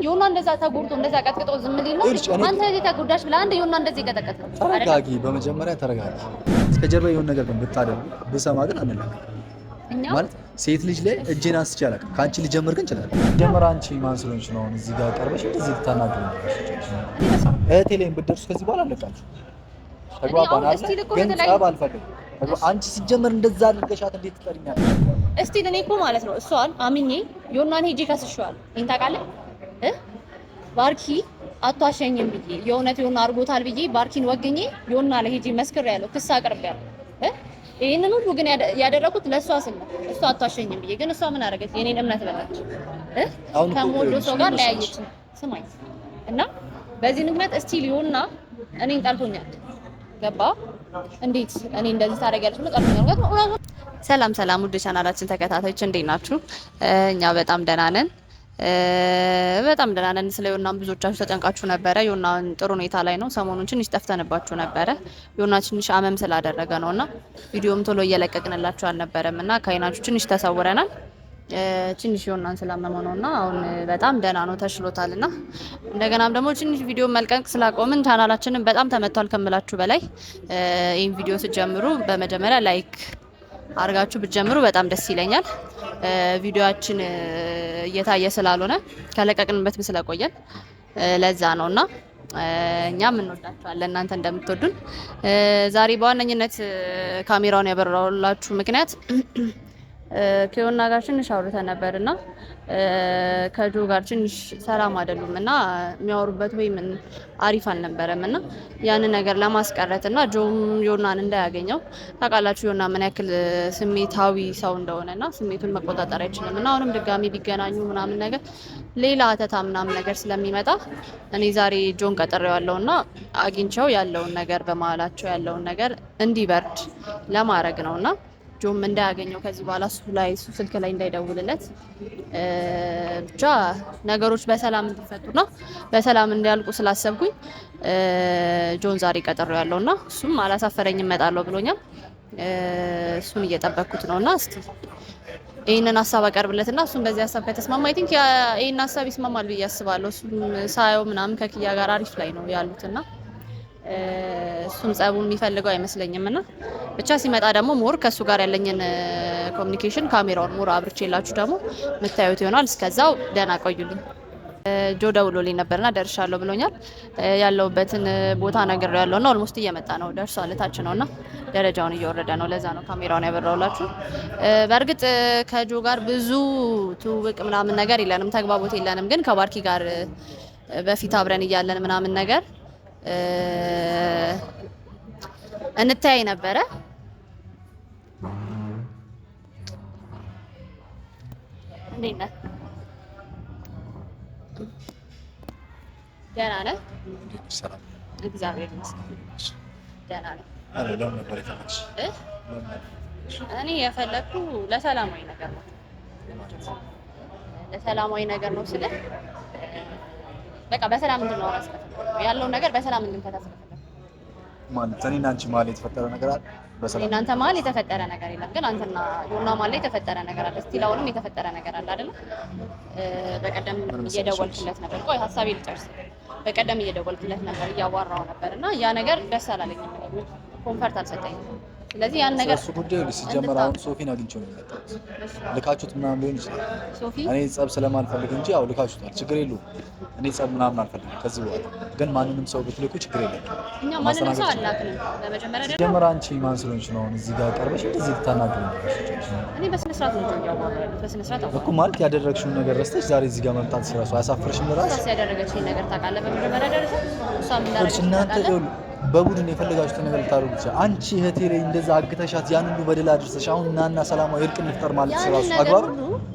ዮና እንደዛ ተጎድቶ እንደዛ ቀጥቅጦ ዝም ሊል ነው አንተ እዚህ ተጎዳሽ ብለህ አንድ ዮና እንደዚህ ቀጠቀጥ ተረጋጊ በመጀመሪያ ተረጋጊ እስከጀርባ የሆነ ነገር ግን ብታደርጉ ብሰማ ግን አንልም ማለት ሴት ልጅ ላይ እጄን አንስቼ አላውቅም ካንቺ ልጀምር ግን ይችላል ጀመር አንቺ ማን ስለሆንሽ ነው እዚህ ጋር ቀርበሽ እንደዚህ ልታናግሩ እህቴ ላይ ብትደርሱ ከዚህ በኋላ አለቃችሁ ተግባባን አይደል ግን ጸብ አልፈልግም አንቺ ሲጀመር እንደዛ አድርገሻት እንዴት ትጠሪኛለሽ እስቲ እኔ እኮ ማለት ነው እሷን አምኜ ዮናን ሄጄ ከስሼዋለሁ ይሄን ታውቃለህ ባርኪ አቷሸኝም ብዬ የእውነት ዮና አርጎታል ብዬ ባርኪን ወግኜ ዮና ላይ ሄጄ መስክሬያለሁ ክስ አቅርቤያለሁ ይሄንን ሁሉ ግን ያደረኩት ለሷ ስል ነው እሷ አቷሸኝም ብዬ ግን እሷ ምን አደረገች የኔን እምነት በላች ከሞዶ ሰው ጋር ለያየች ስማኝ እና በዚህ ምክንያት እስቲ ዮና እኔን ጠልቶኛል ገባ እንዴት እኔ እንደዚህ ታደርጊያለሽ ነው ጠልቶኛል ሰላም ሰላም ውድ ቻናላችን ተከታታዮች እንዴት ናችሁ እኛ በጣም ደህና ነን ስለ ዮናም ብዙዎቻችሁ ተጨንቃችሁ ነበረ ዮና ጥሩ ሁኔታ ላይ ነው ሰሞኑን ትንሽ ጠፍተንባችሁ ነበረ ዮና ትንሽ አመም ስላደረገ ነውና ቪዲዮም ቶሎ እየለቀቅንላችሁ አልነበረምና ካይናችሁ ትንሽ ተሰውረናል ትንሽ ዮናን ስላመመው ነውና አሁን በጣም ደህና ነው ተሽሎታልና እንደገናም ደግሞ ትንሽ ቪዲዮ መልቀቅ ስላቆምን ቻናላችንን በጣም ተመቷል ከምላችሁ በላይ ይሄን ቪዲዮ ስትጀምሩ በመጀመሪያ ላይክ አርጋችሁ ብትጀምሩ በጣም ደስ ይለኛል ቪዲዮአችን እየታየ ስላልሆነ ከለቀቅንበት ስለቆየን ለዛ ነውና እኛም እንወዳችኋለን እናንተ እንደምትወዱን ዛሬ በዋነኝነት ካሜራውን ያበራውላችሁ ምክንያት ከዮና ጋር ትንሽ አውርተን ነበርና ከጆ ጋር ትንሽ ሰላም አይደሉምና የሚያወሩበት ወይ ምን አሪፍ አልነበረምና ያን ነገር ለማስቀረትና ጆም ዮናን እንዳያገኘው ታውቃላችሁ ዮና ምን ያክል ስሜታዊ ሰው እንደሆነና ስሜቱን መቆጣጠር አይችልምና አሁንም ድጋሚ ቢገናኙ ምናምን ነገር ሌላ አተታ ምናምን ነገር ስለሚመጣ እኔ ዛሬ ጆን ቀጥሬዋለሁና አግኝቸው ያለውን ነገር በመሀላቸው ያለውን ነገር እንዲበርድ ለማድረግ ነውና ጆም እንዳያገኘው ከዚህ በኋላ እሱ ስልክ ላይ እንዳይደውልለት ብቻ ነገሮች በሰላም እንዲፈቱና በሰላም እንዲያልቁ ስላሰብኩኝ ጆን ዛሬ ቀጠሮ ያለውና እሱም አላሳፈረኝም እመጣለሁ ብሎኛል እሱን እየጠበቅኩት ነውና እስቲ ይሄንን ሐሳብ አቀርብለትና እሱም በዚህ ሐሳብ ከተስማማ አይ ቲንክ ይሄን ሐሳብ ይስማማል ብዬ አስባለሁ እሱም ሳየው ምናምን ከኪያ ጋር አሪፍ ላይ ነው ያሉትና እሱም ጸቡን የሚፈልገው አይመስለኝምና ብቻ ሲመጣ ደግሞ ሞር ከሱ ጋር ያለኝን ኮሙኒኬሽን ካሜራውን ሞር አብርቼላችሁ ደግሞ መታየት ይሆናል እስከዛው ደህና ቆዩልኝ ጆ ደውሎልኝ ነበርና ደርሻለሁ ብሎኛል ያለውበትን ቦታ ነግሬያለሁና ኦልሞስት እየመጣ ነው ደርሷል ታች ነውና ደረጃውን እየወረደ ነው ለዛ ነው ካሜራውን ያበራውላችሁ በእርግጥ ከጆ ጋር ብዙ ትውውቅ ምናምን ነገር የለንም ተግባቦት የለንም ግን ከባርኪ ጋር በፊት አብረን እያለን ምናምን ነገር እንተያይ ነበረ እንዴት ነህ ደህና ነህ ሰላም እግዚአብሔር ይመስገን ደህና ነህ ለምን ነበር የተፈለግሽ እኔ የፈለኩ ለሰላማዊ ነገር ነው ለሰላማዊ ነገር ነው ስለ በቃ በሰላም እንድንኖር ያለው ነገር በሰላም እንድንፈታ ማለት እኔና አንቺ ማለት የተፈጠረ ነገር አለ በሰላም እናንተ ማለት የተፈጠረ ነገር የለም ግን አንተና ዮና ማለት የተፈጠረ ነገር አለ ስቲላውንም የተፈጠረ ነገር አለ አይደል በቀደም እየደወልኩለት ነበር ቆይ ሐሳቤ ልጨርስ በቀደም እየደወልኩለት ነበር እያዋራው ነበርና ያ ነገር ደስ አላለኝም ኮንፈርት አልሰጠኝም ስለዚህ ያን ነገር እሱ ጉዳይ ሲጀመር አሁን ሶፊን አግኝቼው ነው የመጣሁት ልካችሁት ምናምን ሊሆን ይችላል ሶፊ እኔ ጸብ ስለማልፈልግ እንጂ አው ልካችሁታል ችግር የለውም እኔ ጸብ ምናምን አልፈልግም ከዚህ በኋላ ግን ማንንም ሰው ብትልኩ ችግር የለም እኛ ማንንም ሰው አላክንም በመጀመሪያ ደረጃ ሲጀመር አንቺ ማን ስለሆንሽ ነው እዚህ ጋር ቀርበሽ እንደዚህ ልታናግሪኝ እኔ በስነ ስርዓት ነው ያወራው በስነ ስርዓት እኮ ማለት ያደረግሽውን ነገር ረስተሽ ዛሬ እዚህ ጋር መምጣት ሲራሱ አያሳፍርሽም ለራስሽ እሷ ያደረገችኝ ነገር ታውቃለህ በመጀመሪያ ደረጃ እሷ ምን ታደርጋለች በቡድን የፈለጋችሁትን ነገር ልታደርጉ ይችላል አንቺ እህቴ ላይ እንደዛ አግተሻት ያን ሁሉ በደል አድርሰሽ አሁን እናና ሰላማዊ እርቅ እንፍጠር ማለት ሲራሱ አግባብ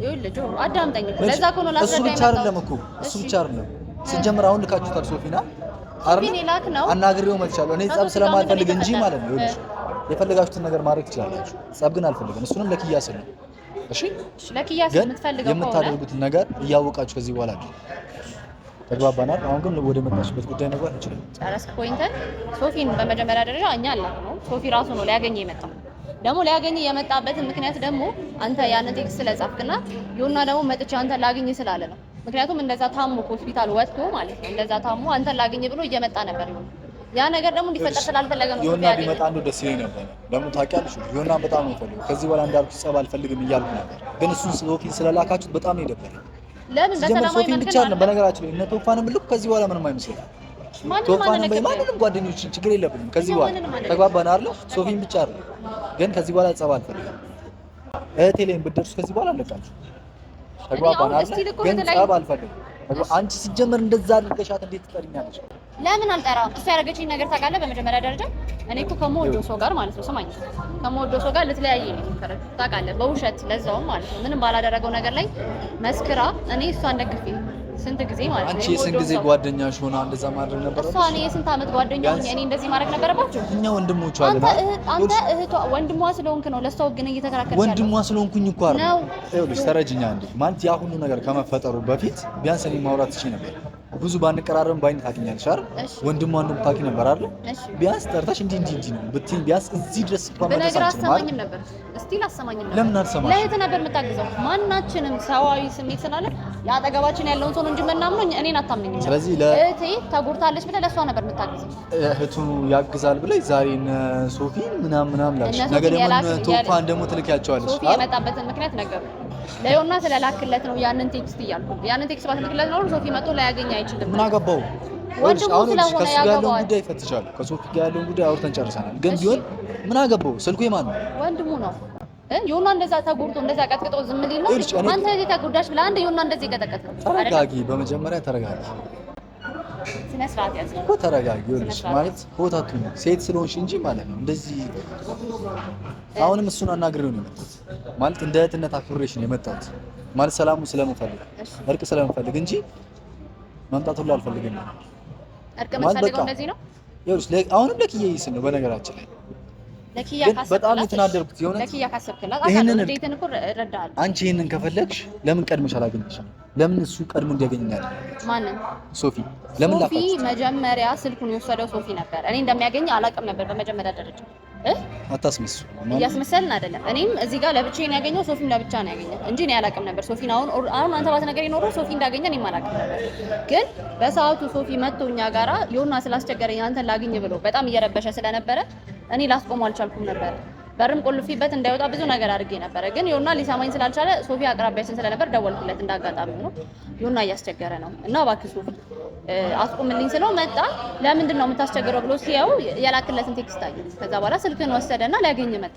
ይኸውልህ አዳምጠኝ እኮ ለዛ እኮ ነው ላስረዳ እሱ ብቻ አይደለም እኮ እሱ ብቻ አይደለም ሲጀመር አሁን ልካችሁታል ሶፊና አናግሬው መጥቻለሁ እኔ ጸብ ስለማልፈልግ እንጂ ማለት ነው ይኸውልሽ የፈለጋችሁትን ነገር ማድረግ ትችላላችሁ ጸብ ግን አልፈልግም እሱንም ለኪያ ስል ነው እሺ ለኪያ ስል የምትፈልገው የምታደርጉትን ነገር እያወቃችሁ ከዚህ በኋላ ተግባባናል አሁን ግን ወደ መጣሽበት ጉዳይ ነገር እንችላለን ጨረስክ ፖይንትን ሶፊን በመጀመሪያ ደረጃ እኛ አላክ ነው ሶፊ ራሱ ነው ሊያገኝ የመጣው ደግሞ ሊያገኝ የመጣበት ምክንያት ደግሞ አንተ ያን ቴክስት ስለጻፍክና ዮና ደግሞ መጥቼ አንተ ላገኝ ስላለ ነው ምክንያቱም እንደዛ ታሞ ሆስፒታል ወጥቶ ማለት ነው እንደዛ ታሞ አንተን ላገኝ ብሎ እየመጣ ነበር ይሁን ያ ነገር ደግሞ እንዲፈጠር ስላልፈለገ ነው ዮና ቢመጣ እንደው ደስ ይለኝ ነበር። ደግሞ ታውቂያለሽ ዮና በጣም ነው ፈልገው ከዚህ በኋላ እንዳልኩሽ ጸብ አልፈልግም እያልኩ ነበር። ግን እሱን ሶፊን ስለላካችሁት በጣም ነው የደበረኝ። ለምን በሰላማዊ ሶፊን ብቻ ነው በነገራችን ላይ እነ ቶፋንም ልክ ከዚህ በኋላ ምንም አይመስልም። ቶፋንም በማንንም ጓደኞችን ችግር የለብንም ከዚህ በኋላ ተግባባን አይደል? ሶፊን ብቻ አይደል? ግን ከዚህ በኋላ ጸብ አልፈልግም። እህቴ ላይም ብትደርሱ ከዚህ በኋላ አለቃችሁ። ተግባባን አይደል? ግን ጸብ አልፈልግም። አንቺ ሲጀመር እንደዛ አድርገሻት እንዴት ትጠሪኛለሽ? ለምን አልጠራም? እሱ ያደረገችኝ ነገር ታውቃለህ? በመጀመሪያ ደረጃ እኔ እኮ ከምወደው ሰው ጋር ማለት ነው ስማኝ፣ ከምወደው ሰው ጋር ልትለያየ ነው የሞከረችው ታውቃለህ? በውሸት ለዛውም ማለት ነው ምንም ባላደረገው ነገር ላይ መስክራ እኔ እሷን ደግፌ ስንት ጊዜ ማለት ነው። አንቺ የስንት ጊዜ ጓደኛሽ ሆና እንደዛ ማድረግ ነበረብሽ? እሷ እኔ የስንት ዓመት ጓደኛ ሆኜ እኔ እንደዚህ ማድረግ ነበረባችሁ? እኛ ወንድሞቿ አለን። አንተ እህቷ ወንድሟ ስለሆንክ ነው ለሷ ግን እየተከራከረች ወንድሟ ስለሆንኩኝ እኮ አይደል ነው። ይኸውልሽ ተረጅኛ እንዴ ማለት ያ ሁሉ ነገር ከመፈጠሩ በፊት ቢያንስ እኔ ማውራት ትችይ ነበር። ብዙ ባንቀራረብም ባይን ታውቂኛለሽ አይደል? ወንድሟ እንደም ታውቂ ነበር አይደል? ቢያንስ ጠርታሽ እንዲህ ነው ብትይኝ ቢያንስ እዚህ ድረስ ተቋማት አሰማኝም ነበር። እስቲል አሰማኝም ነበር። ለምን አልሰማሽ? ለእህት ነበር የምታግዘው። ማናችንም ሰዋዊ ስሜት ስላለ ያጠገባችን ያለውን ሰው ነው እንጂ የምናምነው እኔን አታምነኝም። ስለዚህ እህቴ ተጎድታለች ብለህ ለእሷ ነበር የምታግዘው። እህቱ ያግዛል ብለሽ ዛሬን ሶፊን ምናምን ላልሽ ነገ ደግሞ ቶፋን ደግሞ ትልኪያቸዋለሽ። ሶፊ የመጣበትን ምክንያት ነገሩ ለዮና ስለላክለት ነው ያንን ቴክስት እያልኩ ያንን ቴክስት ባትልክለት ነው ሶፊ መጥቶ ላያገኝ አይችልም። ምን አገባው? ወንድሙ ስለሆነ ያገባው ጉዳይ ይፈትሻል። ከሶፊ ጋር ያለውን ጉዳይ አውርተን ጨርሰናል። ግን ቢሆን ምን አገባው? ስልኩ የማን ነው? ወንድሙ ነው። ዮና እንደዛ ተጎድቶ እንደዛ ቀጥቅጦ ዝም ሊል ነው? አንተ እዚህ ተጎዳሽ ብለህ አንድ ዮና እንደዚህ ቀጠቀጥ። ተረጋጊ፣ በመጀመሪያ ተረጋጊ። ስነ ስርዓት ያዝ እኮ ተረጋጊ። ይኸውልሽ ማለት ሆታቱ ሴት ስለሆንሽ እንጂ ማለት ነው እንደዚህ አሁንም እሱን አናግሬው ነው የመጣሁት። ማለት እንደ እህትነት አክብሬሽ ነው የመጣሁት። ማለት ሰላሙ ስለምፈልግ እርቅ ስለምፈልግ እንጂ መምጣት ሁሉ አልፈልግም። እርቅ መሰለኝ እንደዚህ ነው። ይኸውልሽ አሁንም ለኪያ ይስል ነው በነገራችን ላይ ለኪያ ካሰብክላት በጣም የተናደርኩት የሆነ ለኪያ ካሰብክላት አካል እንዴትን እኮ እረዳለሁ። አንቺ ይሄንን ከፈለግሽ ለምን ቀድመሽ አላገኘሽም? ለምን እሱ ቀድሞ እንዲያገኘኛል? ማንን? ሶፊ ለምን ላፋች? ሶፊ መጀመሪያ ስልኩን የወሰደው ሶፊ ነበር። እኔ እንደሚያገኝ አላውቅም ነበር በመጀመሪያ ደረጃ። አታስመስሉ። እያስመሰልን አይደለም። እኔም እዚህ ጋር ለብቻዬን ያገኘው ሶፊም ለብቻ ነው ያገኘው እንጂ እኔ አላውቅም ነበር ሶፊን። አሁን አንተ ባትነገር ይኖረው ሶፊ እንዳገኘ እኔም አላውቅም ነበር። ግን በሰዓቱ ሶፊ መጥቶ እኛ ጋራ ዮና ስላስቸገረኝ አንተን ላግኝ ብሎ በጣም እየረበሸ ስለነበረ እኔ ላስቆም አልቻልኩም ነበር። በርም ቆልፊበት እንዳይወጣ ብዙ ነገር አድርጌ ነበር። ግን ዮና ሊሰማኝ ስላልቻለ ሶፊ አቅራቢያችን ስለነበር ደወልኩለት። እንዳጋጣሚ ነው ዮና እያስቸገረ ነው እና እባክህ ሶፊ አስቆምልኝ ስለው መጣ። ለምንድን ነው የምታስቸግረው ብሎ ሲያው የላክለትን ቴክስት አየ። ከዛ በኋላ ስልክን ወሰደና ሊያገኝ መጣ።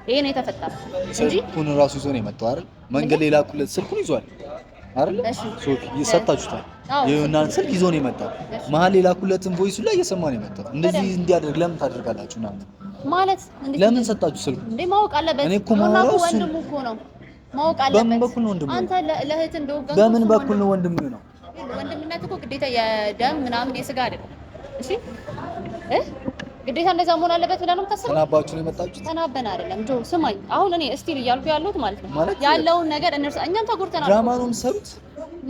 ይሄ ነው የተፈጠረው እንጂ ስልኩን ራሱ ይዞ ነው የመጣው አይደል? መንገድ ላይ ላኩለት ስልኩን ይዟል አይደል? ሶፊ ይሰጣችሁታል። የዮናን ስልክ ይዞ ነው የመጣው። መሀል የላኩለትን ቮይሱ ላይ እየሰማ ነው የመጣው። እንደዚህ እንዲያደርግ ለምን ታደርጋላችሁ? ማለት ለምን ሰጣችሁ ስልኩ? እንዴ ማወቅ አለበት። እኔ እኮ ማውራው ወንድሙ እኮ ነው ማወቅ አለበት። በምን በኩል ነው ወንድሙ? አንተ ለእህት እንደወገንኩ በምን በኩል ነው ወንድሙ ነው? ወንድምነት እኮ ግዴታ የደም ምናምን የስጋ አይደለም። እሺ ግዴታ እንደዛ መሆን አለበት ብለህ ነው የምታስበው? ተናባችሁ ነው የመጣችሁት? ተናበን አይደለም ጆ ስማኝ፣ አሁን እኔ እስቲል እያልኩ ያለሁት ማለት ነው ያለውን ነገር እነርሱ እኛም ተጎድተናል። ድራማ ነው የምትሰሩት?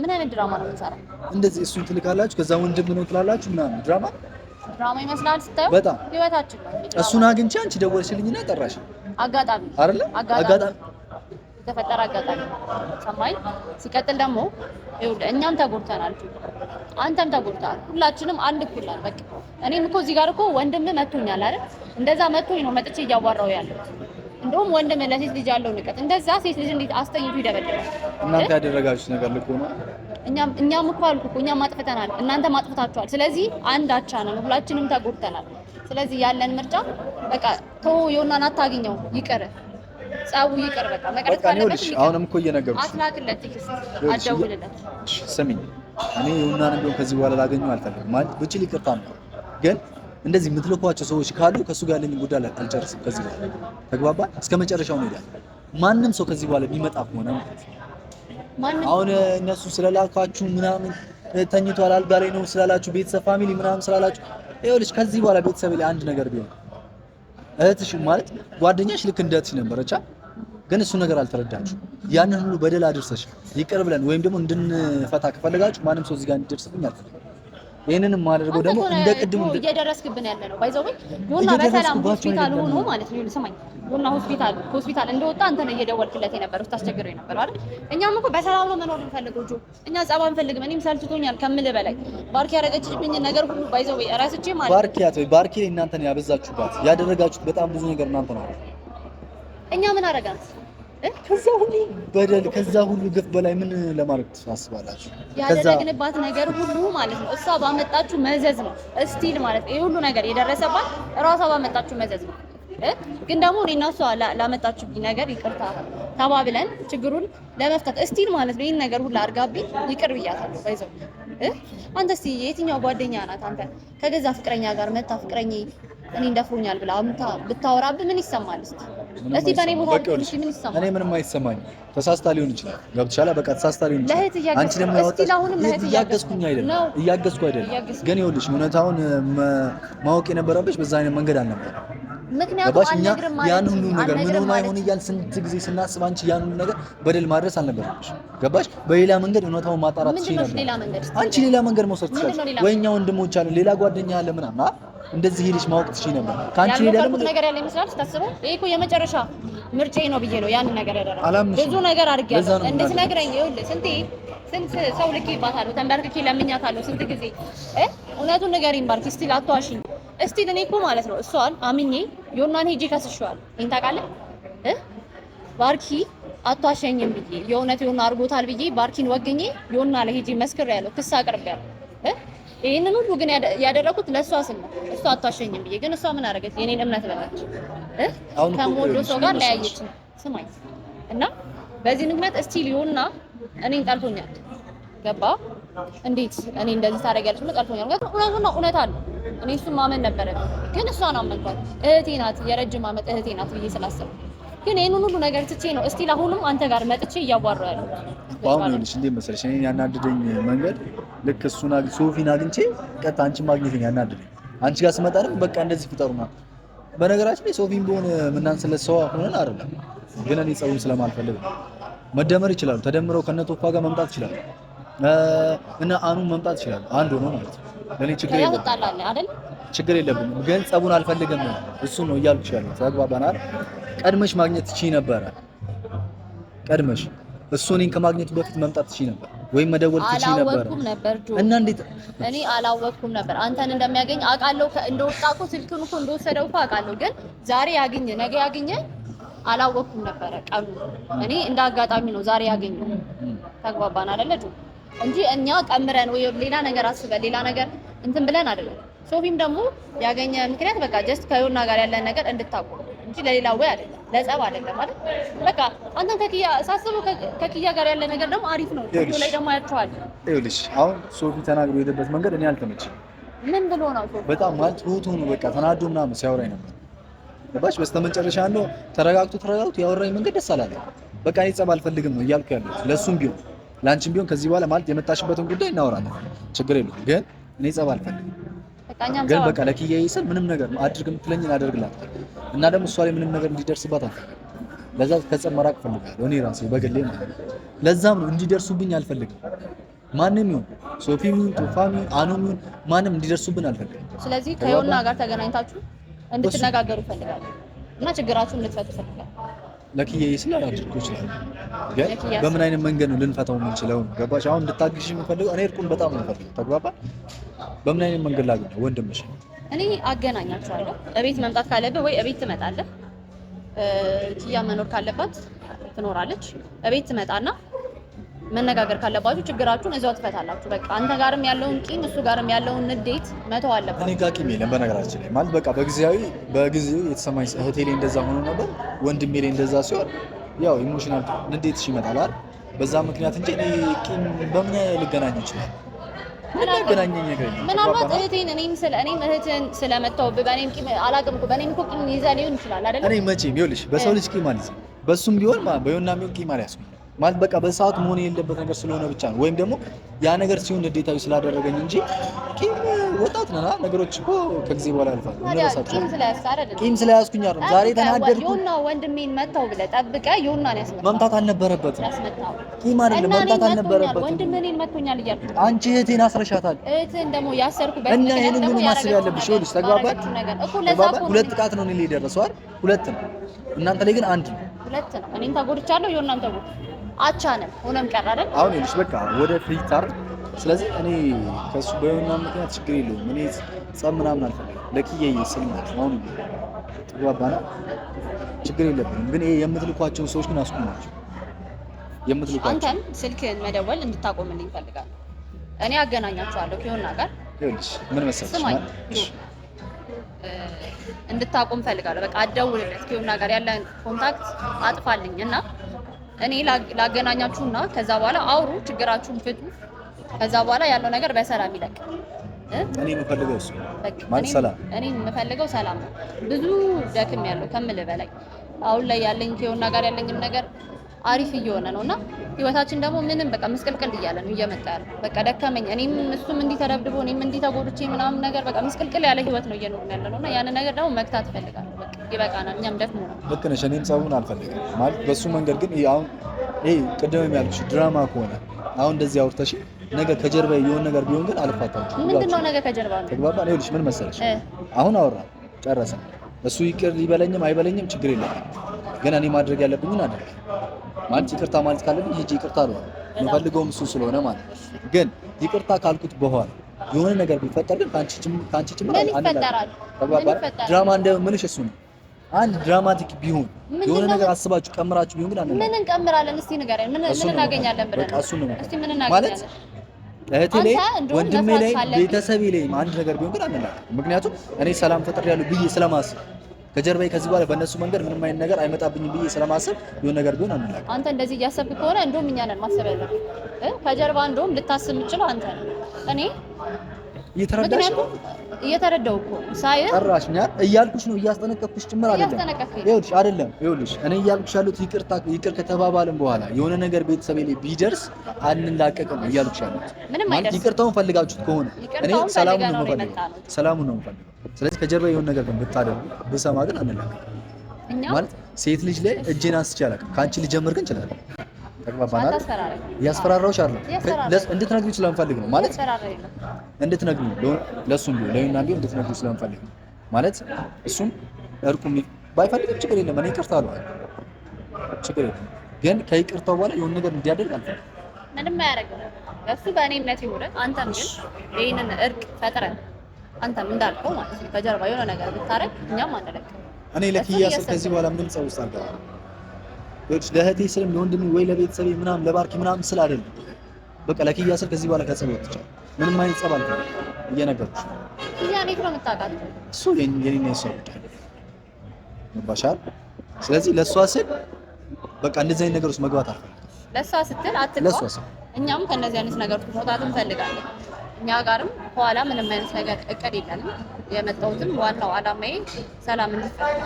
ምን አይነት ድራማ ነው የምትሰራው? እንደዚህ እሱን ትልካላችሁ፣ ከዛ ወንድም ነው ትላላችሁ ምናምን። ድራማ ይመስላል ስታየው። በጣም ህይወታችን ነው። እሱን አግኝቼ አንቺ ደወልሽልኝና ጠራሽ። አጋጣሚ አይደለ? አጋጣሚ የተፈጠረ አጋጣሚ ሰማኝ። ሲቀጥል ደግሞ ይኸውልህ እኛም ተጎድተናል፣ አንተም ተጎድተሃል። ሁላችንም አንድ እኩል ነን። በቃ እኔም እኮ እዚህ ጋር እኮ ወንድምህ መቶኛል አይደል? እንደዛ መቶኝ ነው መጥቼ እያዋራሁ ያለሁት። እንደውም ወንድምህ ለሴት ልጅ ያለው ንቀት እንደዛ ሴት ልጅ እንዴት አስተኝቶ ይደበድባል? እናንተ ያደረጋችሁት ነገር ልክ ሆነ። እኛም እኮ አልኩ እኮ እኛም አጥፍተናል፣ እናንተም አጥፍታችኋል። ስለዚህ አንድ አቻ ነን፣ ሁላችንም ተጎድተናል። ስለዚህ ያለን ምርጫ በቃ ተው፣ ዮናን አታግኘው፣ ይቅር ጻው ይቅር በቃ መቅረት ካለበት አሁንም እኮ እየነገርኩሽ አትላክለት፣ ቴክስት አትደውልለት። ስሚኝ እኔ ዮናን እንደው ከዚህ በኋላ ላገኘው አልፈልግም ማለት ብችል ይቅርታ ነው። ግን እንደዚህ የምትልኳቸው ሰዎች ካሉ ከሱ ጋር ያለኝ ጉዳይ አልጨርስም። ከዚህ በኋላ ተግባባን፣ እስከ መጨረሻው እንሄዳለን። ማንም ሰው ከዚህ በኋላ ቢመጣ ከሆነ አሁን እነሱ ስለላካችሁ ምናምን ተኝቷል አልጋ ላይ ነው ስላላችሁ ቤተሰብ ፋሚሊ ምናምን ስላላችሁ ይኸውልሽ ከዚህ በኋላ ቤተሰብ ላይ አንድ ነገር ቢሆን እህትሽ ማለት ጓደኛሽ ልክ እንደ እህትሽ ነበረች። ግን እሱ ነገር አልተረዳችሁ። ያንን ሁሉ በደል አድርሰሽ ይቅር ብለን ወይም ደግሞ እንድንፈታ ከፈለጋችሁ ማንም ሰው እዚህ ጋር እንዲደርስብኝ አልፈልግም። ይሄንንም ማድረገው ደግሞ እንደ ቅድሙ እየደረስክብን ያለ ነው ባይዘው ዮና በሰላም ሆስፒታል ሆኖ ማለት ነው ሰማኝ ዮና ሆስፒታል እንደወጣ አንተ ነው እየደወልክለት የነበረው ታስቸግረው የነበረው አይደል እኛም እኮ በሰላም ነው መኖር እንፈልገው ጆ እኛ ጸባ እንፈልግም እኔም ሰልችቶኛል ከምልህ በላይ ባርኪ ያረጋችልኝ ነገር ሁሉ ባይዘው ራስቼ ማለት ባርኪ እናንተን ያበዛችሁባት ያደረጋችሁት በጣም ብዙ ነገር እናንተ ነው እኛ ምን አረጋን ከዛ ሁሉ በደል ከዛ ሁሉ ግፍ በላይ ምን ለማድረግ ታስባላችሁ? ያደረግንባት ነገር ሁሉ ማለት ነው እሷ ባመጣችሁ መዘዝ ነው ስቲል ማለት ይሄ ሁሉ ነገር የደረሰባት እራሷ ባመጣችሁ መዘዝ ነው። ግን ደግሞ እኔና እሷ ላመጣችሁብኝ ነገር ይቅርታ ተባብለን ችግሩን ለመፍታት ስቲል ማለት ነው ይሄን ነገር ሁሉ አድርጋብኝ ይቅር ብያታለሁ። ባይዘው አንተ እስቲ የትኛው ጓደኛ ናት አንተ ከገዛ ፍቅረኛ ጋር መታ ፍቅረኛ እኔ እንደፍሮኛል ብላ አምታ ብታወራብህ ምን ይሰማል? እስቲ በኔ ቦታ ምን ይሰማል? እኔ ምንም አይሰማኝም። ተሳስታ ሊሆን ይችላል። ገብቶሻል? በቃ ተሳስታ ሊሆን ይችላል። አንቺ ደግሞ ያወጣሽ እያገዝኩኝ አይደለም እያገዝኩ አይደለም። ግን ይኸውልሽ እውነታውን ማወቅ የነበረብሽ በዛ አይነት መንገድ አልነበረም። ምክንያቱም አልነግርም ማለት ያን ሁሉ ነገር ምን ሆነ አይሆን እያልን ስንት ጊዜ ስናስብ አንቺ ያን ሁሉ ነገር በደል ማድረስ አልነበረብሽ። ገባሽ? በሌላ መንገድ እውነታውን ማጣራት ትችይ ነበር። አንቺ ሌላ መንገድ መውሰድ ትችላለሽ። ወይ እኛ ወንድሞች አሉ ሌላ ጓደኛ አለ ምናምን እንደዚህ ሄድሽ ማወቅ ትችይ ነበር። ካንቺ ሌላ ነገር ያለ ይመስላል ስታስበው ይሄ እኮ የመጨረሻ ምርጫዬ ነው ብዬ ነው ያን ነገር ያደረኩት። ብዙ ነገር አድርጌያለሁ። እንድትነግረኝ ይኸውልህ ስንት ሰው ልኬባታለሁ ተንበርክኬ ለምኛታለሁ ስንት ጊዜ እውነቱን ንገሪኝ ባርኪ ስቲል አትዋሽኝ እስቲል እኔ እኮ ማለት ነው እሷን አምኜ ዮናን ሄጄ ከስሼዋለሁ ይሄን ታውቃለህ ባርኪ አትዋሸኝም ብዬ የእውነት ዮና አድርጎታል ብዬ ባርኪን ወግኜ ዮና ላይ ሄጄ መስክሬያለሁ ክስ አቅርቤያለሁ ይሄንን ሁሉ ግን ያደረኩት ለእሷ ስል ነው እሷ አትዋሸኝም ብዬ ግን እሷ ምን አደረገች የኔን እምነት በላች ከሞዶ ሰው ጋር ለያየች ስማኝ እና በዚህ ምክንያት እስቲል ዮና እኔን ጠልቶኛል ገባ እንዴት እኔ እንደዚህ ታደርጊያለሽ ብሎ ጠልቶኛል እውነት አለ እኔ እሱን ማመን ነበረ ግን እሷን አመንኳት እህቴ ናት የረጅም ዓመት እህቴ ናት ብዬ ስላሰብኩ ግን ይሄንን ሁሉ ነገር ትቼ ነው እስቲል አሁንም አንተ ጋር መጥቼ እያዋራሁ ያለው አሁን ይኸውልሽ እንዴት መሰለሽ እኔን ያናደደኝ መንገድ ልክ እሱን ሶፊን አግኝቼ ቀጥታ አንቺን ማግኘቴን ያናደደኝ አንቺ ጋር ስመጣ ደግሞ በቃ እንደዚህ ፍጠሩና በነገራችን ላይ ሶፊን ቢሆን ምናንስለት ሰው ሆነን አይደለም ግን እኔ ጸቡን ስለማልፈልግ መደመር ይችላሉ ተደምረው ከነቶፋ ጋር መምጣት ይችላሉ እና አኑ መምጣት ይችላል አንድ ሆኖ ማለት ነው ለኔ ችግር የለም ችግር የለብንም ግን ጸቡን አልፈልግም እሱ ነው እያልኩሽ ያለው ተግባባናል ቀድመሽ ማግኘት ትችይ ነበር ቀድመሽ እሱ እኔን ከማግኘቱ በፊት መምጣት ትችይ ነበር ወይም መደወል ትችይ ነበር አላወቅኩም ነበር እና እንዴት እኔ አላወቅኩም ነበር አንተን እንደሚያገኝ አውቃለሁ እንደወጣኩ ስልኩን እኮ እንደወሰደው እኮ አውቃለሁ ግን ዛሬ ያገኘ ነገ ያገኘ አላወቅኩም ነበር ቀኑ እኔ እንደ አጋጣሚ ነው ዛሬ ያገኘው ተግባባን አይደለ እንጂ እኛ ቀምረን ወይ ሌላ ነገር አስበን ሌላ ነገር እንትን ብለን አይደለም ሶፊም ደግሞ ያገኘ ምክንያት በቃ ጀስት ከዮና ጋር ያለን ነገር እንድታውቁ እንጂ ለሌላ ወይ አይደለም ለጸብ አይደለም ማለት በቃ አንተን ሳስበው ከኪያ ጋር ያለ ነገር ደግሞ አሪፍ ነው ፎቶ ላይ ደግሞ ያያችኋል ይኸውልሽ አሁን ሶፊ ተናግሮ የሄደበት መንገድ እኔ አልተመቸኝም ምን ብሎ ነው ሶፊ በጣም ማለት ሩቱ ነው በቃ ተናዶ ምናምን ሲያወራኝ ነበር ገባሽ በስተመጨረሻ ነው ተረጋግቶ ያወራኝ መንገድ ደስ አላለኝ በቃ እኔ ጸብ አልፈልግም ነው እያልኩ ያለሁት ለሱም ቢሆን ላንቺም ቢሆን ከዚህ በኋላ ማለት የመጣሽበትን ጉዳይ እናወራለን ችግር የለውም ግን እኔ ጸብ አልፈልግም ግን በቃ ለኪያ ይስል ምንም ነገር አድርግ የምትለኝን አደርግላታለሁ እና ደግሞ እሷ ላይ ምንም ነገር እንዲደርስባት አልፈልግም ለዛ ከጸብ መራቅ እፈልጋለሁ እኔ ራሴ በግሌ ማለት ነው ለዛም ነው እንዲደርሱብኝ አልፈልግም ማንም ይሁን ሶፊም ይሁን ቶፋም ይሁን አኑም ይሁን ማንም እንዲደርሱብን አልፈልግም ስለዚህ ከዮና ጋር ተገናኝታችሁ እንድትነጋገሩ እፈልጋለሁ እና ችግራችሁን እንድትፈቱ እፈልጋለሁ ለኪያ ይስል አድርጎ ይችላል ግን በምን አይነት መንገድ ነው ልንፈታው የምንችለው ገባሽ አሁን እንድታግሽ የምፈልገው እኔ እርቁን በጣም ነው የምፈልገው ተግባባ በምን አይነት መንገድ ላግኘው ወንድምሽ እኔ አገናኛቸዋለሁ እቤት መምጣት ካለብህ ወይ እቤት ትመጣለህ ኪያ መኖር ካለባት ትኖራለች እቤት ትመጣና መነጋገር ካለባችሁ ችግራችሁን እዛው ትፈታላችሁ በቃ አንተ ጋርም ያለውን ቂም እሱ ጋርም ያለውን ንዴት መተው አለበት እኔ ጋር ቂም የለም በነገራችን ላይ ማለት በቃ በጊዜው የተሰማኝ እህቴ ላይ እንደዛ ሆኖ ነበር ወንድሜ ላይ እንደዛ ሲሆን ያው ኢሞሽናል ንዴትሽ ይመጣል አይደል በዛ ምክንያት እንጂ እኔ ቂም በምን ልገናኝ ይችላል ምን አገናኘኝ ነገር ምናልባት እህቴን እኔም እህትን ስለመተውብህ በእኔም ቂም አላውቅም እኮ በእኔም እኮ ቂም ይዘህ ሊሆን ይችላል አይደል እኔ መቼም ይኸውልሽ በሰው ልጅ ቂም አልይዝም በሱም ቢሆን በዮናም ቢሆን ቂም አልያዝኩም ማለት በቃ በሰዓቱ መሆን የሌለበት ነገር ስለሆነ ብቻ ነው። ወይም ደግሞ ያ ነገር ሲሆን ንዴታዊ ስላደረገኝ እንጂ ወጣት ነና ነገሮች እኮ ከጊዜ በኋላ ያልፋሉ። ቂም ስለያዝኩኝ አይደለም ዛሬ ተናደድኩ። ዮና ወንድሜን መታው ብለህ ጠብቀህ ዮናን ያስመታው መምታት አልነበረበትም። ቂም አይደለም መምታት አልነበረበትም። ወንድሜን መቶኛል እያልኩ አንቺ እህቴን አስረሻታል። እህቴን ደግሞ ያሰርኩበት እና ይሄንን ሁሉ ማሰብ ያለብሽ ይኸውልሽ፣ ተግባባን። ሁለት ጥቃት ነው እኔ ላይ የደረሰው አይደል? ሁለት ነው። እናንተ ላይ ግን አንድ ነው። ሁለት ነው። እኔን ተጎድቻለሁ፣ ዮናን ተጎድ አቻ ነን ሆነም ቀር አይደል? አሁን ይኸውልሽ በቃ ወደ ፍሊታር። ስለዚህ እኔ ከሱ በዮና ምክንያት ችግር የለውም። እኔ ጸብ ምናምን አልፈልግም። ለኪዬ ስልማት አሁን ተግባባና ችግር የለብንም። ግን ይሄ የምትልኳቸው ሰዎች ግን አስቁማቸው። የምትልኳቸው አንተን ስልክህን መደወል እንድታቆምልኝ እፈልጋለሁ። እኔ አገናኛቸዋለሁ ከዮና ጋር። ይኸውልሽ ምን መሰለሽ እንድታቆም ፈልጋለሁ። በቃ አትደውልለት፣ ከዮና ጋር ያለን ኮንታክት አጥፋልኝ እና እኔ ላገናኛችሁና ከዛ በኋላ አውሩ፣ ችግራችሁን ፍቱ። ከዛ በኋላ ያለው ነገር በሰላም ይለቅ። እኔ የምፈልገው እሱ ማለት ሰላም። እኔ የምፈልገው ሰላም ነው። ብዙ ደክም ያለው ከምልህ በላይ አሁን ላይ ያለኝ ከዮና ጋር ያለኝም ነገር አሪፍ እየሆነ ነውና ህይወታችን ደግሞ ምንም በቃ ምስቅልቅል እያለ ነው እየመጣ ያለው። በቃ ደከመኝ። እኔም እሱም እንዲህ ተደብድቦ እኔም እንዲህ ተጎድቼ ምናምን ነገር በቃ ምስቅልቅል ያለ ህይወት ነው እየኖርን ያለ ነውና ያንን ነገር ደግሞ መግታት እፈልጋለሁ። በቃ ይበቃናል። እኛም ደክሞ ነው። ልክ ነሽ። እኔም ጸቡን አልፈልግም ማለት በሱ መንገድ ግን አሁን ይሄ ቅድም ያልኩሽ ድራማ ከሆነ አሁን እንደዚህ አውርተሽ ነገ ከጀርባ የሆነ ነገር ቢሆን ግን አልፋታችሁ። ምንድነው ነገ ከጀርባ ነው? ተግባባን። ይኸውልሽ ምን መሰለሽ አሁን አወራን ጨረሰን። እሱ ይቅር ይበለኝም አይበለኝም ችግር የለም። ግን እኔ ማድረግ ያለብኝን አድርግ ማለት ይቅርታ ማለት ካለብኝ ሂጂ ይቅርታ ነው የምፈልገውም እሱ ስለሆነ ማለት ግን ይቅርታ ካልኩት በኋላ የሆነ ነገር ቢፈጠር ግን ካንቺ ጭምር ይፈጠራል። ድራማ እንደምልሽ እሱ ነው። አንድ ድራማቲክ ቢሆን የሆነ ነገር አስባችሁ ቀምራችሁ ቢሆን ግን ምን እንቀምራለን? እስቲ ንገረኝ። ምን እናገኛለን ብለን በቃ እሱ ነው እስቲ ምን እናገኛለን? እህቴ ላይ ወንድሜ ላይ ቤተሰቤ ላይ አንድ ነገር ቢሆን ግን አንላቀም። ምክንያቱም እኔ ሰላም ፈጥሬያለሁ ብዬ ስለማስብ ከጀርባዬ ከዚህ በኋላ በእነሱ መንገድ ምንም አይነት ነገር አይመጣብኝም ብዬ ስለማስብ የሆነ ነገር ቢሆን አንላቀም። አንተ እንደዚህ እያሰብክ ከሆነ እንደውም እኛ ነን ማሰብ ያለብን። ከጀርባ እንደውም ልታስብ የምችለው አንተ ነህ። እኔ እየተረዳሽ እየተረዳው እኮ ሳይ ጠራሽኛ እያልኩሽ ነው፣ እያስጠነቀቅኩሽ ጭምር አይደለም። ይኸውልሽ አይደለም ይኸውልሽ እኔ እያልኩሽ ያሉት ይቅር ከተባባልን በኋላ የሆነ ነገር ቤተሰቤ ላይ ቢደርስ አንላቀቅም እያልኩሽ ያሉት ማለት ይቅርታውን ፈልጋችሁት ከሆነ እኔ ሰላሙን ነው የምፈልገው። ስለዚህ ከጀርባ የሆነ ነገር ብታደርጉ ብሰማ ግን አንላቀቅም ማለት ሴት ልጅ ላይ እጄን አንስቼ አላውቅም። ከአንቺ ልጀምር ግን እንችላለን። ተግባባናል። እያስፈራራሁሽ አይደለም እንድትነግሪው ስለምፈልግ ነው ማለት እንድትነግሪው ለእሱም ቢሆን ለእኔና ቢሆን እንድትነግሪው ስለምፈልግ ነው ማለት እሱም እርቁም ባይፈልግም ችግር የለም። እኔ ይቅርታ አለዋለሁ ችግር የለም። ግን ከይቅርታው በኋላ የሆነ ነገር እንዲያደርግ አልፈልግም። ምንም አያደርግም እሱ በእኔ እምነት ይሁን። አንተም ግን ይህንን እርቅ ፈጥረን አንተም እንዳልከው ማለት ነው ከጀርባ የሆነ ነገር ብታረግ እኛም አንለቅም። እኔ ለኪያ ስል ከዚህ በኋላ ምንም ጸብ ውስጥ አልገባም። ለእህቴ ስልም ለወንድሜ ወይ ለቤተሰቤ ምናምን ለባርኪ ምናምን ስል አይደለም። በቃ ለኪያ ስል ከዚህ በኋላ ከጸብ ወጥቻለሁ። ምንም አይነት ጸብ አልፈልግም እየነገርኩሽ ነው። ኪያ እንዴት ነው የምታውቃት? እሱ የኔና የእሷ ጉዳይ መባሻል። ስለዚህ ለእሷ ስል በቃ እንደዚህ አይነት ነገር ውስጥ መግባት አልፈልግም። ለእሷ ስትል አትልፋ። እኛም ከእነዚህ አይነት ነገሮች መውጣት እንፈልጋለን። እኛ ጋርም በኋላ ምንም አይነት ነገር እቅድ የለንም። የመጣሁትም ዋናው አላማዬ ሰላም እንዲፈጠር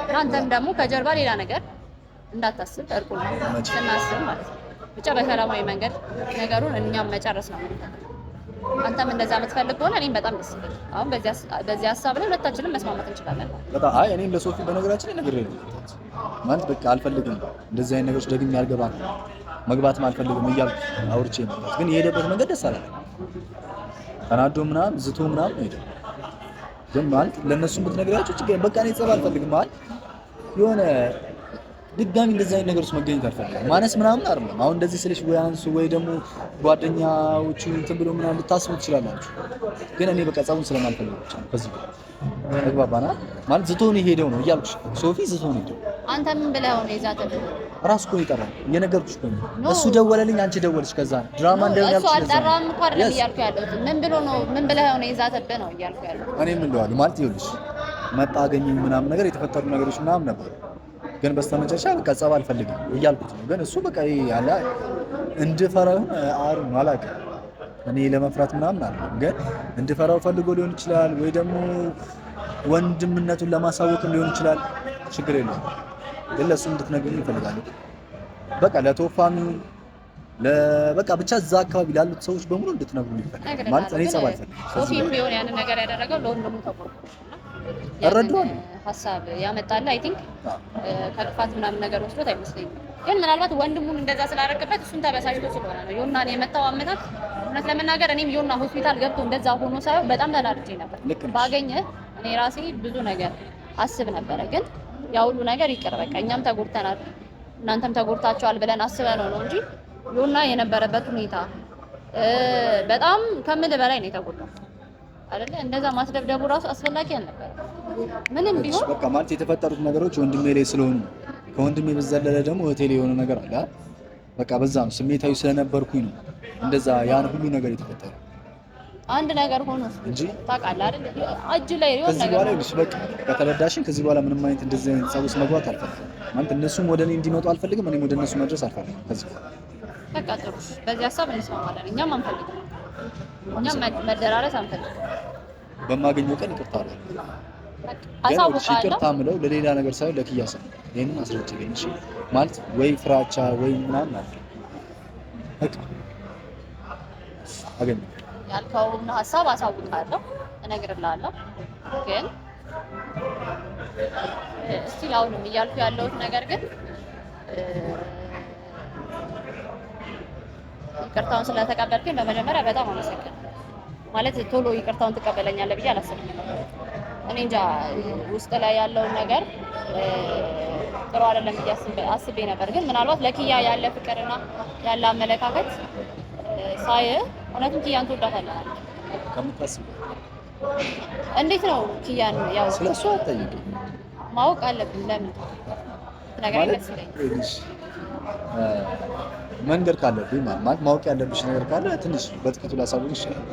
እና አንተም ደግሞ ከጀርባ ሌላ ነገር እንዳታስብ እርቁን ስናስብ ማለት ነው። ብቻ በሰላማዊ መንገድ ነገሩን እኛም መጨረስ ነው። አንተም እንደዛ የምትፈልግ ከሆነ እኔም በጣም ደስ ይለኛል። አሁን በዚህ ሀሳብ ላይ ሁለታችንም መስማማት እንችላለን። በጣም አይ እኔም ለሶፊ በነገራችን ላይ ነግሬያለሁ ማለት በቃ አልፈልግም እንደዚህ አይነት ነገሮች ደግሜ አልገባም መግባትም አልፈልግም እያልኩ አውርቼ ነበር። ግን የሄደበት መንገድ ደስ አላለኝ። ተናዶ ምናምን ዝቶ ምናምን ሄደ። ግን ማለት ለእነሱም ብትነግራቸው ችግር በቃ እኔ ጸብ አልፈልግም ማለት የሆነ ድጋሚ እንደዚህ አይነት ነገሮች መገኘት አልፈልግም። ማነስ ምናምን አይደለም። አሁን እንደዚህ ስልሽ ወይ አንሱ ወይ ደግሞ ጓደኛዎቹ እንትን ብሎ ምናምን ልታስቡ ትችላላችሁ። ግን እኔ በቃ ጸቡን ስለማልፈልግ ብቻ ነው። ከዚህ ተግባባና ማለት ዝቶን ሄደው ነው እያልኩሽ ሶፊ ዝቶን ሄደው አንተ ምን ብለህ ሆነ ይዛተብ ራስ እኮ ይጠራል እየነገርኩሽ እኮ ነው። እሱ ደወለልኝ አንቺ ደወልሽ ከዛ ድራማ እንደሆነ ያልኩሽ እሱ አልጠራም እኮ አይደለም እያልኩ ያለሁት ምን ብሎ ነው ምን ብለህ ሆነ ይዛተብ ነው እያልኩ ያለሁት እኔ ምን እንደዋል ማለት ይኸውልሽ መጣ አገኘኝ ምናምን ነገር የተፈጠሩ ነገሮች ምናምን ነበር። ግን በስተመጨረሻ በቃ ጸብ አልፈልግም እያልኩት ነው። ግን እሱ በቃ ያለ እንድፈራው አሩን አላውቅም እኔ ለመፍራት ምናምን አይደለም። ግን እንድፈራው ፈልጎ ሊሆን ይችላል ወይ ደግሞ ወንድምነቱን ለማሳወቅ ሊሆን ይችላል። ችግር የለውም። ግን ለእሱ እንድትነግሪኝ እፈልጋለሁ። በቃ ለቶፋሚ በቃ ብቻ እዛ አካባቢ ላሉት ሰዎች በሙሉ እንድትነግሩ ይፈልጋል ማለት እኔ ጸባይ ፈልግ ሶፊም ቢሆን ያንን ነገር ያደረገው ለወንድሙ ተቆርቆ እረዳዋለሁ። ሀሳብ ያመጣል አይ ቲንክ ከጥፋት ምናምን ነገር ወስዶት አይመስለኝም። ግን ምናልባት ወንድሙን እንደዛ ስላደረገበት እሱን ተበሳጭቶ ስለሆነ ነው ዮናን የመታው አመታት። እውነት ለመናገር እኔም ዮና ሆስፒታል ገብቶ እንደዛ ሆኖ ሳይሆን በጣም ተናድጄ ነበር። ባገኘ እኔ ራሴ ብዙ ነገር አስብ ነበረ። ግን ያ ሁሉ ነገር ይቅር በቃ እኛም ተጎድተናል እናንተም ተጎድታችኋል ብለን አስበነው ነው እንጂ ዮና የነበረበት ሁኔታ በጣም ከምል በላይ ነው የተጎዳው አይደለ? እንደዛ ማስደብደቡ ራሱ አስፈላጊ አልነበረ። ምንም ቢሆን በቃ ማለት የተፈጠሩት ነገሮች ወንድሜ ላይ ስለሆኑ ከወንድሜ በዘለለ ደግሞ እህቴ ላይ የሆነ ነገር አለ። በቃ በዛ ነው ስሜታዊ ስለነበርኩኝ ነው እንደዛ ያን ሁሉ ነገር የተፈጠረው። አንድ ነገር ሆኖ እንጂ ታውቃለህ አይደል? እጅ ላይ የሆነ ነገር ከዚህ በኋላ በቃ ከተረዳሽኝ ከዚህ በኋላ ምንም አይነት እንደዚህ አይነት ጸብ ውስጥ መግባት አልፈልግም። ማለት እነሱም ወደ እኔ እንዲመጡ አልፈልግም፣ እኔም ወደ እነሱ መድረስ አልፈልግም። ከዚህ በቃ ጥሩ፣ በዚህ ሀሳብ እንስማማለን። እኛም አንፈልግም፣ እኛም መደራረስ አንፈልግም። በማገኘው ቀን ይቅርታ አለ አሳውቃለሁ። ይቅርታ ምለው ለሌላ ነገር ሳይሆን ለኪያ ሰው ይሄንን አስረጭልኝ እሺ። ማለት ወይ ፍራቻ ወይ ምናምን አለ በቃ አገኘ ያልከውን ሀሳብ አሳውቃለሁ፣ እነግርልሃለሁ። ግን እስቲ አሁንም እያልኩ ያለሁት ነገር ግን ይቅርታውን ስለተቀበልከኝ በመጀመሪያ በጣም አመሰግናለሁ። ማለት ቶሎ ይቅርታውን ትቀበለኛለህ ብዬ አላሰብኩም። እኔ እንጃ ውስጥ ላይ ያለውን ነገር ጥሩ አይደለም ብዬ አስቤ ነበር። ግን ምናልባት ለኪያ ያለ ፍቅርና ያለ አመለካከት ሳይ እውነትም ኪያን ትወዳታለህ ከምታስበው። እንዴት ነው ኪያን ያው ስለሷ አትጠይቂ፣ ማወቅ አለብን። ለምን ነገር አይመስለኝም መንገድ ካለብኝ ማለት ማወቅ ያለብሽ ነገር ካለ ትንሽ በጥቂቱ ላሳውቅ ይችላል።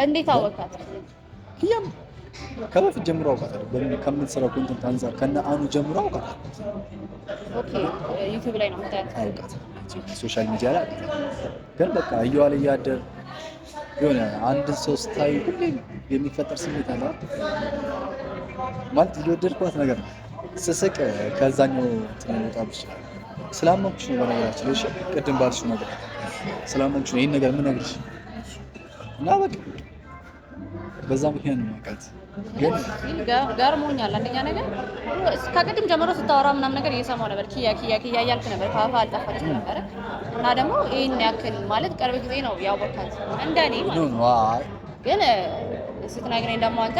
እንዴት አወቃት? ኪያም ከበፊት ጀምሮ አውቃታለሁ። ከምትሰራው ኮንተንት አንፃር ከነ አኑ ጀምሮ አውቃታለሁ። ኦኬ ዩቲዩብ ላይ ነው የምታያት? አውቃታለሁ፣ ሶሻል ሚዲያ ላይ አውቃታለሁ። ግን በቃ እየዋለ እያደር የሆነ አንድ ሰው ስታይ ሁሌም የሚፈጠር ስሜት አለ ማለት እየወደድኳት ነገር ነው። ስስቅ ከዛኛው ትመጣብሽ ስላመንኩሽ ነው። በነገራችን ላይ ቅድም ባልሽው ነገር ስላመንኩሽ ነው ይሄን ነገር ምን ነግርሽ እና በቃ በዛ ምክንያት ነው ማውቃት። ግን ገርሞኛል። አንደኛ ነገር ከቅድም ጀምሮ ስታወራ ምናምን ነገር እየሰማሁ ነበር። ኪያ እያልክ ነበር፣ ካፋ አልጠፋችም ነበረ። እና ደግሞ ይህን ያክል ማለት ቅርብ ጊዜ ነው ያወቅሃት እንደኔ ማለት ነው። ግን ስትነግረኝ ደግሞ አንተ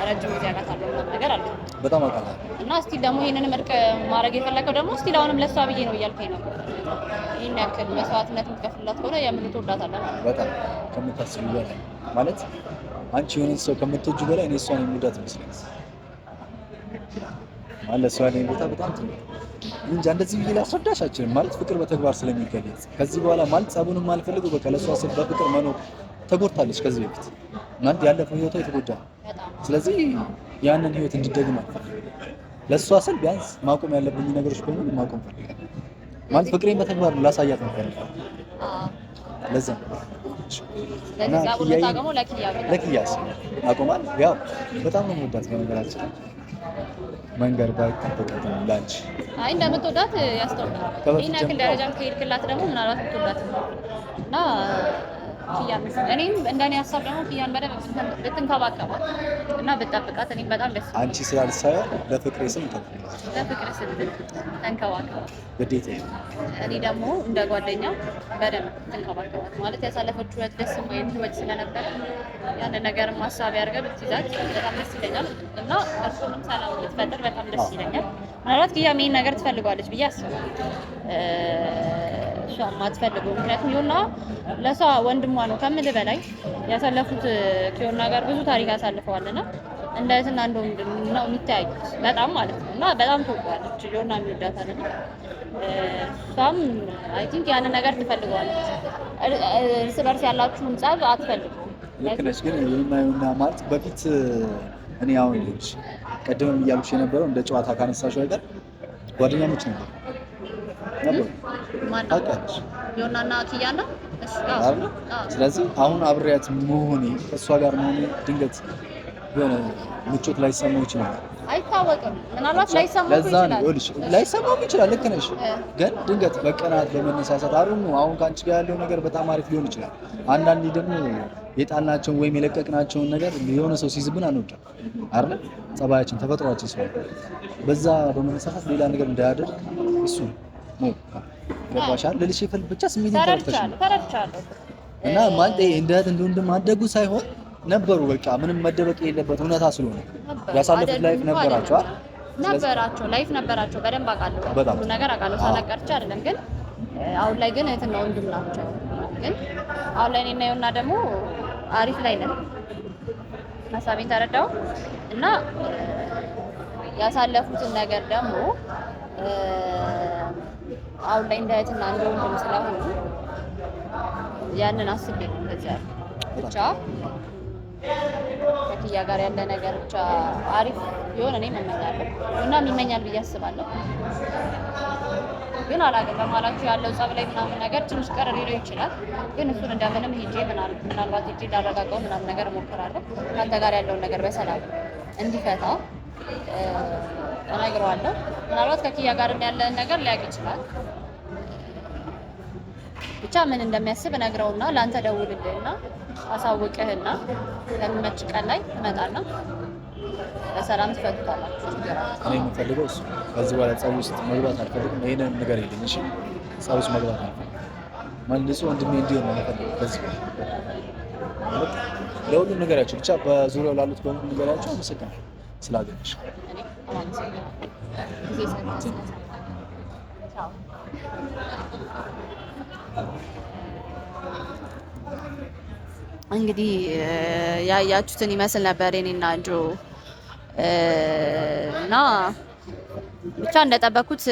ረጅም ጊዜ አውቃታለሁ ምናምን ነገር አለ በጣም አውቃታለሁ። እና እስቲል ደግሞ ይህንን እርቅ ማድረግ የፈለገው ደግሞ እስቲል አሁንም ለእሷ ብዬ ነው እያልከኝ ነው። ይህን ያክል መስዋዕትነት የምትከፍልላት ከሆነ የምን ትወዳታለህ ማለት ነው። በጣም ከምታስቢው በላይ ማለት አንቺ የሆነን ሰው ከምትወጁ በላይ እኔ እሷን የምወዳት ይመስለኛል። ማለት እሷ ላይ ቦታ በጣም ትንሽ እንጃ እንደዚህ ብዬ ላስረዳሽ አልችልም። ማለት ፍቅር በተግባር ስለሚገለጽ ከዚህ በኋላ ማለት ጸቡንም አልፈልገው በቃ ለእሷ ስል በፍቅር መኖር ተጎድታለች ከዚህ በፊት ማለት ያለፈው ህይወቷ የተጎዳ ነው። ስለዚህ ያንን ህይወት እንዲደግም አልፈልግም። ለእሷ ስል ቢያንስ ማቆም ያለብኝ ነገሮች በሙሉ ማቆም ፈልጋለሁ። ማለት ፍቅሬን በተግባር ላሳያት ነው ፈልጋለሁ። ለዛ ለኪያስ አቆማል። ያው በጣም ነው የምወዳት በነገራችን መንገድ ባይጠበቅብኝ ላንቺ አይ እንደምትወዳት ያስታውቃል። ይሄን ያክል ደረጃ ከሄድክላት ደግሞ ምናልባት የምትወዳት እና ኪያን እኔም እንደኔ ሀሳብ ደግሞ ኪያን በደንብ ብትንከባከባት እና ብትጠብቃት እኔም በጣም ደስ ይላል። አንቺ ስላልሳየ ለፍቅሬ ስም ለፍቅሬ ስም ተንከባከባት ግዴታ። እኔ ደግሞ እንደ ጓደኛ በደንብ ትንከባከባት ማለት ያሳለፈችው ህይወት ደስ የማይል ህይወት ስለነበረ ያን ነገር ማሳቢ አድርገህ ብትይዛት በጣም ደስ ይለኛል እና እርሱንም ሰላም ብትፈጥር በጣም ደስ ይለኛል። ምናልባት ኪያም ይሄን ነገር ትፈልገዋለች ብዬ አስባለሁ። እሷ ማትፈልገው ምክንያቱም ዮና ለሷ ወንድሟ ነው ከምል በላይ ያሳለፉት ከዮና ጋር ብዙ ታሪክ አሳልፈዋልና እንደ እህትና እንደ ወንድም ነው የሚታያዩት በጣም ማለት ነው። እና በጣም ትወዳለች ዮና የሚወዳታልና እሷም አይ ቲንክ ያንን ነገር ትፈልገዋለች። እርስ በርስ ያላችሁን ጸብ አትፈልጉም። ልክ ነሽ። ግን ዮና ማለት በፊት እኔ አሁን ልጅ ቀደም እያልኩሽ የነበረው እንደ ጨዋታ ካነሳሽው አይቀር ጓደኛሞች ነበር ታውቂያለሽ ዮናና ኪያና ስለዚህ አሁን አብሬያት መሆኔ ከእሷ ጋር መሆኔ ድንገት የሆነ ምቾት ላይሰማው ይችላል። አይታወቅም። ምናልባት ላይሰማው ይችላል። ላይሰማው ይችላል። ልክ ነሽ። ግን ድንገት በቀናት በመነሳሳት አሩኑ አሁን ካንቺ ጋር ያለው ነገር በጣም አሪፍ ሊሆን ይችላል። አንዳንዴ ደግሞ የጣልናቸውን ወይም የለቀቅናቸውን ነገር የሆነ ሰው ሲይዝብን አንወድም አይደል? ጸባያችን፣ ተፈጥሯችን ስለሆነ በዛ በመነሳሳት ሌላ ነገር እንዳያደርግ እሱ ነው ገባሻል ልልሽ ይፈልግ ብቻ ስሜት ተረድቻለሁ። እና ማለት እንደ ወንድም ማደጉ ሳይሆን ነበሩ በቃ ምንም መደበቅ የሌለበት እውነታ ስለሆነ ያሳለፉት ላይፍ ነበራቸው ላይፍ ነበራቸው። በደንብ አውቃለሁ፣ ሁሉ ነገር አውቃለሁ። ሳላቀርቻ አይደለም ግን አሁን ላይ ግን እህትና ወንድም ናቸው። ግን አሁን ላይ እኔና ዮና ደግሞ አሪፍ ላይ ነን። ሀሳቤን ተረዳው እና ያሳለፉትን ነገር ደግሞ አሁን ላይ እንደ እህትና እንደ ወንድም ስለሆኑ ያንን አስቤ ነው እንደዚህ ያለ ብቻ ከኪያ ጋር ያለ ነገር ብቻ አሪፍ ይሆን እኔ እመኛለሁ እና ይመኛል ብዬ አስባለሁ። ግን አላውቅም በማላችሁ ያለው ጸብ ላይ ምናምን ነገር ትንሽ ቀር ሊለው ይችላል። ግን እሱን እንደምንም ሄጄ ምናልባት ሄጄ ላረጋጋው ምናምን ነገር እሞክራለሁ። ከአንተ ጋር ያለውን ነገር በሰላም እንዲፈታ እነግረዋለሁ። ምናልባት ከኪያ ጋር ያለን ነገር ሊያውቅ ይችላል። ብቻ ምን እንደሚያስብ እነግረውና ለአንተ ደውልልህና አሳውቅህና ለሚመች ቀን ላይ ትመጣና በሰላም ትፈቱታላችሁ። እኔ የምፈልገው እሱ ከዚህ በኋላ ጸብ ውስጥ መግባት አልፈልግም። ይሄንን ነገር የለኝ። እሺ ጸብ ውስጥ መግባት አልፈልግም። መልሶ ወንድሜ እንዲሆን ነው የምፈልገው። ከዚህ ለሁሉም ነገራችሁ ብቻ በዙሪያው ላሉት በሙሉ ነገራችሁ አመሰግናለሁ ስላገኘሽ። እንግዲህ ያያችሁትን ይመስል ነበር የኔና ጆ እና ብቻ እንደጠበኩት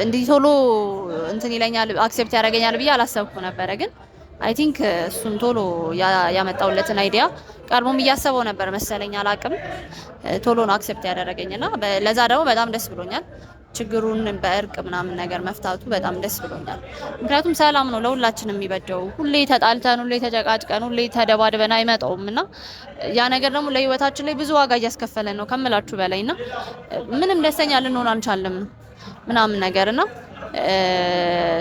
እንዲህ ቶሎ እንትን ይለኛል አክሴፕት ያደርገኛል ብዬ አላሰብኩ ነበረ። ግን አይ ቲንክ እሱም ቶሎ ያመጣውለትን አይዲያ ቀድሞም እያሰበው ነበር መሰለኝ፣ አላቅም። ቶሎ ነው አክሴፕት ያደረገኝና ለዛ ደግሞ በጣም ደስ ብሎኛል። ችግሩን በእርቅ ምናምን ነገር መፍታቱ በጣም ደስ ብሎኛል። ምክንያቱም ሰላም ነው ለሁላችንም የሚበጀው። ሁሌ ተጣልተን፣ ሁሌ ተጨቃጭቀን፣ ሁሌ ተደባድበን አይመጣውም እና ያ ነገር ደግሞ ለህይወታችን ላይ ብዙ ዋጋ እያስከፈለን ነው ከምላችሁ በላይና ምንም ደስተኛ ልንሆን አንቻልም ምናምን ነገርና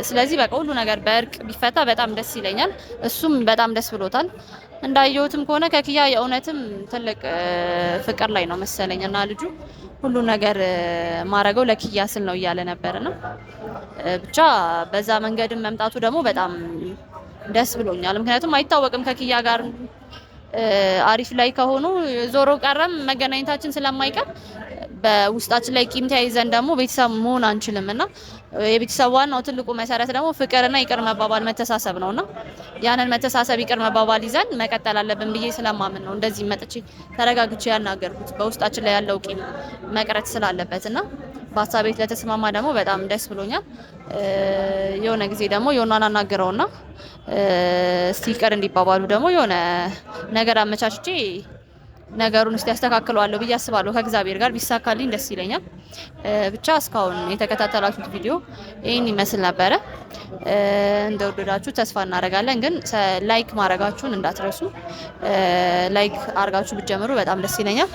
ስለዚህ በቃ ሁሉ ነገር በእርቅ ቢፈታ በጣም ደስ ይለኛል። እሱም በጣም ደስ ብሎታል። እንዳየሁትም ከሆነ ከኪያ የእውነትም ትልቅ ፍቅር ላይ ነው መሰለኝና ልጁ ሁሉ ነገር ማረገው ለኪያ ስል ነው እያለ ነበርና ብቻ በዛ መንገድም መምጣቱ ደግሞ በጣም ደስ ብሎኛል። ምክንያቱም አይታወቅም ከኪያ ጋር አሪፍ ላይ ከሆኑ ዞሮ ቀረም መገናኘታችን ስለማይቀር በውስጣችን ላይ ቂም ተያይዘን ደግሞ ቤተሰብ መሆን አንችልም እና የቤተሰብ ዋናው ትልቁ መሰረት ደግሞ ፍቅርና ይቅር መባባል መተሳሰብ ነውና ያንን መተሳሰብ ይቅር መባባል ይዘን መቀጠል አለብን ብዬ ስለማምን ነው እንደዚህ መጥቼ ተረጋግቼ ያናገርኩት በውስጣችን ላይ ያለው ቂም መቅረት ስላለበትና በሀሳቤ ለተስማማ ደግሞ በጣም ደስ ብሎኛል። የሆነ ጊዜ ደግሞ የሆነን አናገረውና እስቲ ይቅር እንዲባባሉ ደግሞ የሆነ ነገር አመቻችቼ ነገሩን እስቲ ያስተካክለዋለሁ ብዬ አስባለሁ። ከእግዚአብሔር ጋር ቢሳካልኝ ደስ ይለኛል። ብቻ እስካሁን የተከታተላችሁት ቪዲዮ ይህን ይመስል ነበረ። እንደወደዳችሁ ተስፋ እናደርጋለን። ግን ላይክ ማድረጋችሁን እንዳትረሱ። ላይክ አድርጋችሁ ብትጀምሩ በጣም ደስ ይለኛል።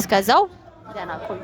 እስከዛው ደህና ቆዩ።